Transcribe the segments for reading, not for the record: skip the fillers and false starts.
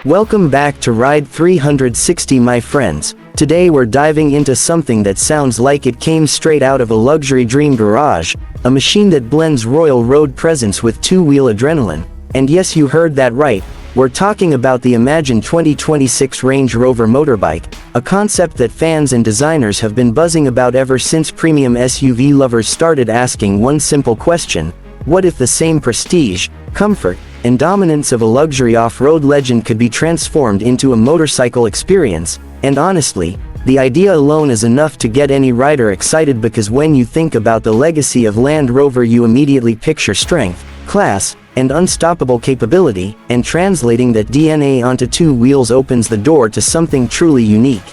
Welcome back to Ride 360, my friends. Today we're diving into something that sounds like it came straight out of a luxury dream garage, a machine that blends royal road presence with two-wheel adrenaline. And yes, you heard that right, we're talking about the imagined 2026 Range Rover Motorbike, a concept that fans and designers have been buzzing about ever since premium SUV lovers started asking one simple question: what if the same prestige, comfort, and dominance of a luxury off-road legend could be transformed into a motorcycle experience? And honestly, the idea alone is enough to get any rider excited, because when you think about the legacy of Land Rover, you immediately picture strength, class, and unstoppable capability, and translating that DNA onto two wheels opens the door to something truly unique.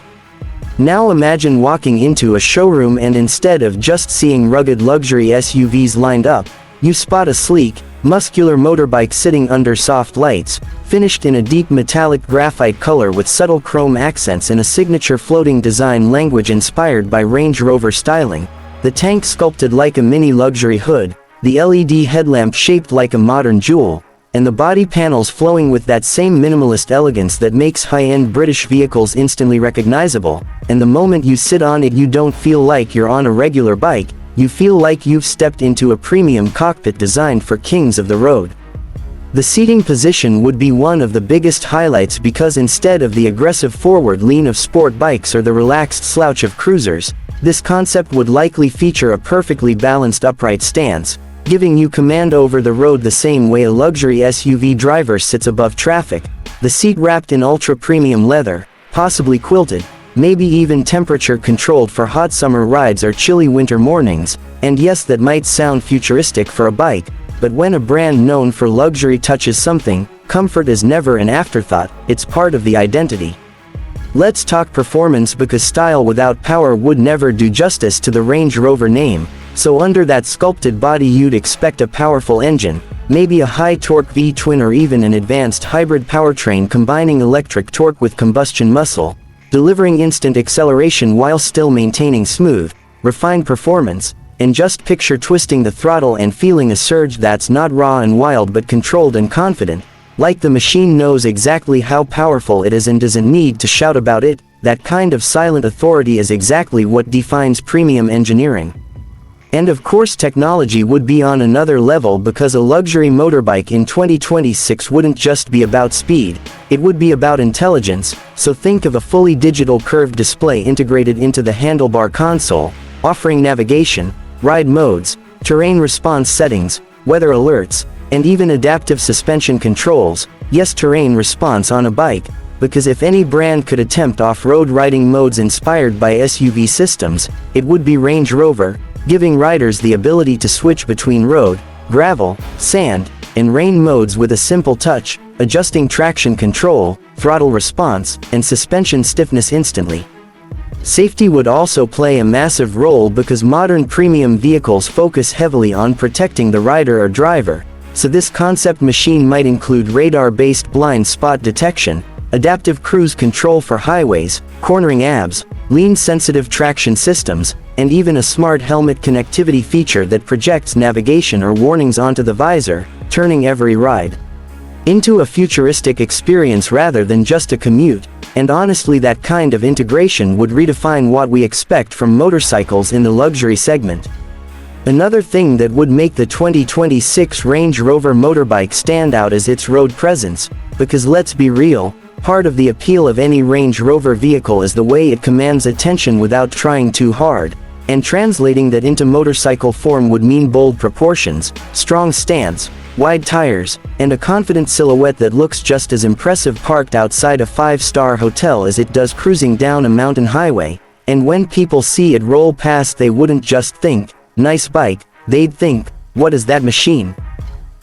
Now imagine walking into a showroom and instead of just seeing rugged luxury SUVs lined up, you spot a sleek, muscular motorbike sitting under soft lights, finished in a deep metallic graphite color with subtle chrome accents and a signature floating design language inspired by Range Rover styling. The tank sculpted like a mini luxury hood, the LED headlamp shaped like a modern jewel, and the body panels flowing with that same minimalist elegance that makes high-end British vehicles instantly recognizable. And the moment you sit on it, you don't feel like you're on a regular bike, you feel like you've stepped into a premium cockpit designed for kings of the road. The seating position would be one of the biggest highlights, because instead of the aggressive forward lean of sport bikes or the relaxed slouch of cruisers, this concept would likely feature a perfectly balanced upright stance, giving you command over the road the same way a luxury SUV driver sits above traffic. The seat wrapped in ultra-premium leather, possibly quilted, maybe even temperature-controlled for hot summer rides or chilly winter mornings. And yes, that might sound futuristic for a bike, but when a brand known for luxury touches something, comfort is never an afterthought, it's part of the identity. Let's talk performance, because style without power would never do justice to the Range Rover name. So under that sculpted body you'd expect a powerful engine, maybe a high-torque V-twin or even an advanced hybrid powertrain combining electric torque with combustion muscle, delivering instant acceleration while still maintaining smooth, refined performance. And just picture twisting the throttle and feeling a surge that's not raw and wild but controlled and confident, like the machine knows exactly how powerful it is and doesn't need to shout about it. That kind of silent authority is exactly what defines premium engineering. And of course, technology would be on another level, because a luxury motorbike in 2026 wouldn't just be about speed, it would be about intelligence. So think of a fully digital curved display integrated into the handlebar console, offering navigation, ride modes, terrain response settings, weather alerts, and even adaptive suspension controls. Yes, terrain response on a bike, because if any brand could attempt off-road riding modes inspired by SUV systems, it would be Range Rover, giving riders the ability to switch between road, gravel, sand, and rain modes with a simple touch, adjusting traction control, throttle response, and suspension stiffness instantly. Safety would also play a massive role, because modern premium vehicles focus heavily on protecting the rider or driver. So this concept machine might include radar-based blind spot detection, adaptive cruise control for highways, cornering apps, lean-sensitive traction systems, and even a smart helmet connectivity feature that projects navigation or warnings onto the visor, turning every ride into a futuristic experience rather than just a commute. And honestly, that kind of integration would redefine what we expect from motorcycles in the luxury segment. Another thing that would make the 2026 Range Rover Motorbike stand out is its road presence, because let's be real, part of the appeal of any Range Rover vehicle is the way it commands attention without trying too hard. And translating that into motorcycle form would mean bold proportions, strong stance, wide tires, and a confident silhouette that looks just as impressive parked outside a five-star hotel as it does cruising down a mountain highway. And when people see it roll past, they wouldn't just think, "Nice bike," they'd think, "What is that machine?"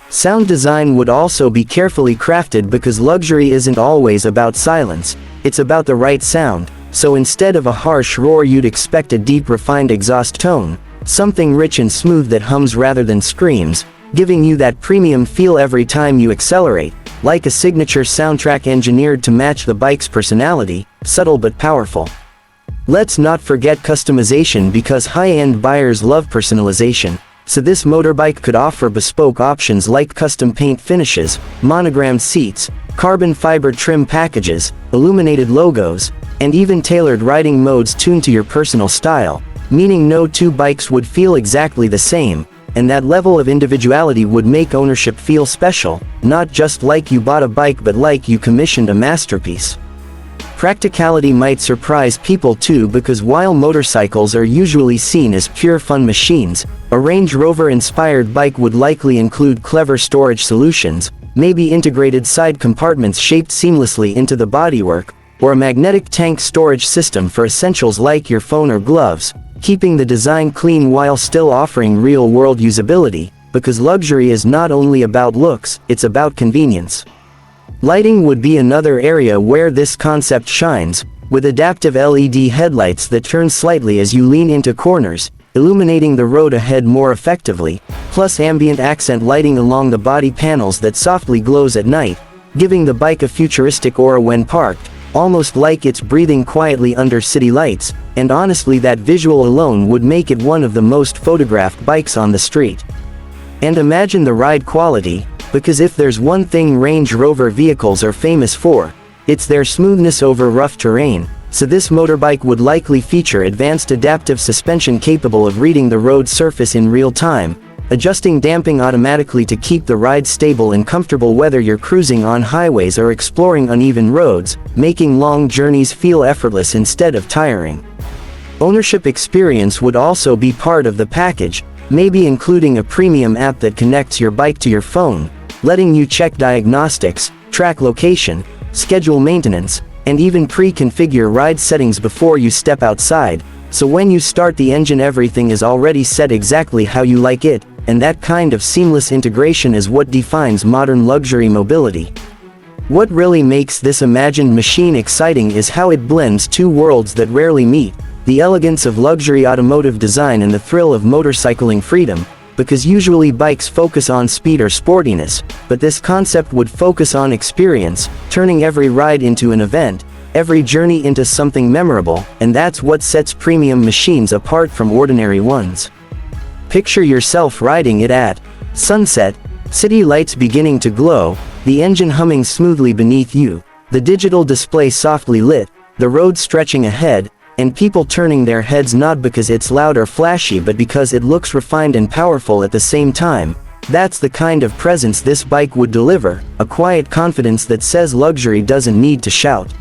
Sound design would also be carefully crafted, because luxury isn't always about silence, it's about the right sound. So instead of a harsh roar, you'd expect a deep, refined exhaust tone, something rich and smooth that hums rather than screams, giving you that premium feel every time you accelerate, like a signature soundtrack engineered to match the bike's personality, subtle but powerful. Let's not forget customization, because high-end buyers love personalization. so this motorbike could offer bespoke options like custom paint finishes, monogrammed seats, carbon fiber trim packages, illuminated logos, and even tailored riding modes tuned to your personal style, meaning no two bikes would feel exactly the same, and that level of individuality would make ownership feel special, not just like you bought a bike but like you commissioned a masterpiece. Practicality might surprise people too, because while motorcycles are usually seen as pure fun machines, a Range Rover-inspired bike would likely include clever storage solutions, maybe integrated side compartments shaped seamlessly into the bodywork, or a magnetic tank storage system for essentials like your phone or gloves, keeping the design clean while still offering real-world usability, because luxury is not only about looks, it's about convenience. Lighting would be another area where this concept shines, with adaptive LED headlights that turn slightly as you lean into corners, illuminating the road ahead more effectively, plus ambient accent lighting along the body panels that softly glows at night, giving the bike a futuristic aura when parked, almost like it's breathing quietly under city lights, and honestly that visual alone would make it one of the most photographed bikes on the street. And imagine the ride quality, because if there's one thing Range Rover vehicles are famous for, it's their smoothness over rough terrain, so this motorbike would likely feature advanced adaptive suspension capable of reading the road surface in real time, adjusting damping automatically to keep the ride stable and comfortable whether you're cruising on highways or exploring uneven roads, making long journeys feel effortless instead of tiring. Ownership experience would also be part of the package, maybe including a premium app that connects your bike to your phone, letting you check diagnostics, track location, schedule maintenance, and even pre-configure ride settings before you step outside, so when you start the engine everything is already set exactly how you like it, and that kind of seamless integration is what defines modern luxury mobility. What really makes this imagined machine exciting is how it blends two worlds that rarely meet, the elegance of luxury automotive design and the thrill of motorcycling freedom, because usually bikes focus on speed or sportiness, but this concept would focus on experience, turning every ride into an event, every journey into something memorable, and that's what sets premium machines apart from ordinary ones. Picture yourself riding it at sunset, city lights beginning to glow, the engine humming smoothly beneath you, the digital display softly lit, the road stretching ahead, and people turning their heads not because it's loud or flashy but because it looks refined and powerful at the same time. That's the kind of presence this bike would deliver, a quiet confidence that says luxury doesn't need to shout.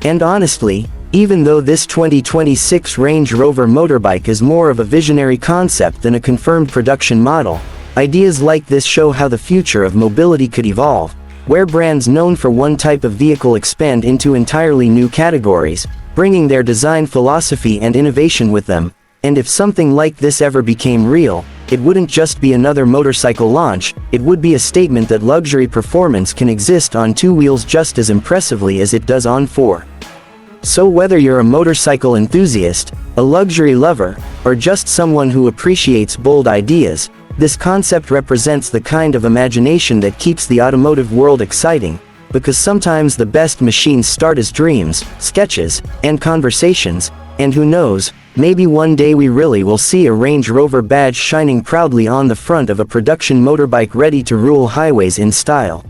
And honestly, even though this 2026 Range Rover motorbike is more of a visionary concept than a confirmed production model, ideas like this show how the future of mobility could evolve, where brands known for one type of vehicle expand into entirely new categories, bringing their design philosophy and innovation with them. And if something like this ever became real, it wouldn't just be another motorcycle launch, it would be a statement that luxury performance can exist on two wheels just as impressively as it does on four. So whether you're a motorcycle enthusiast, a luxury lover, or just someone who appreciates bold ideas, this concept represents the kind of imagination that keeps the automotive world exciting, because sometimes the best machines start as dreams, sketches, and conversations, and who knows, maybe one day we really will see a Range Rover badge shining proudly on the front of a production motorbike ready to rule highways in style.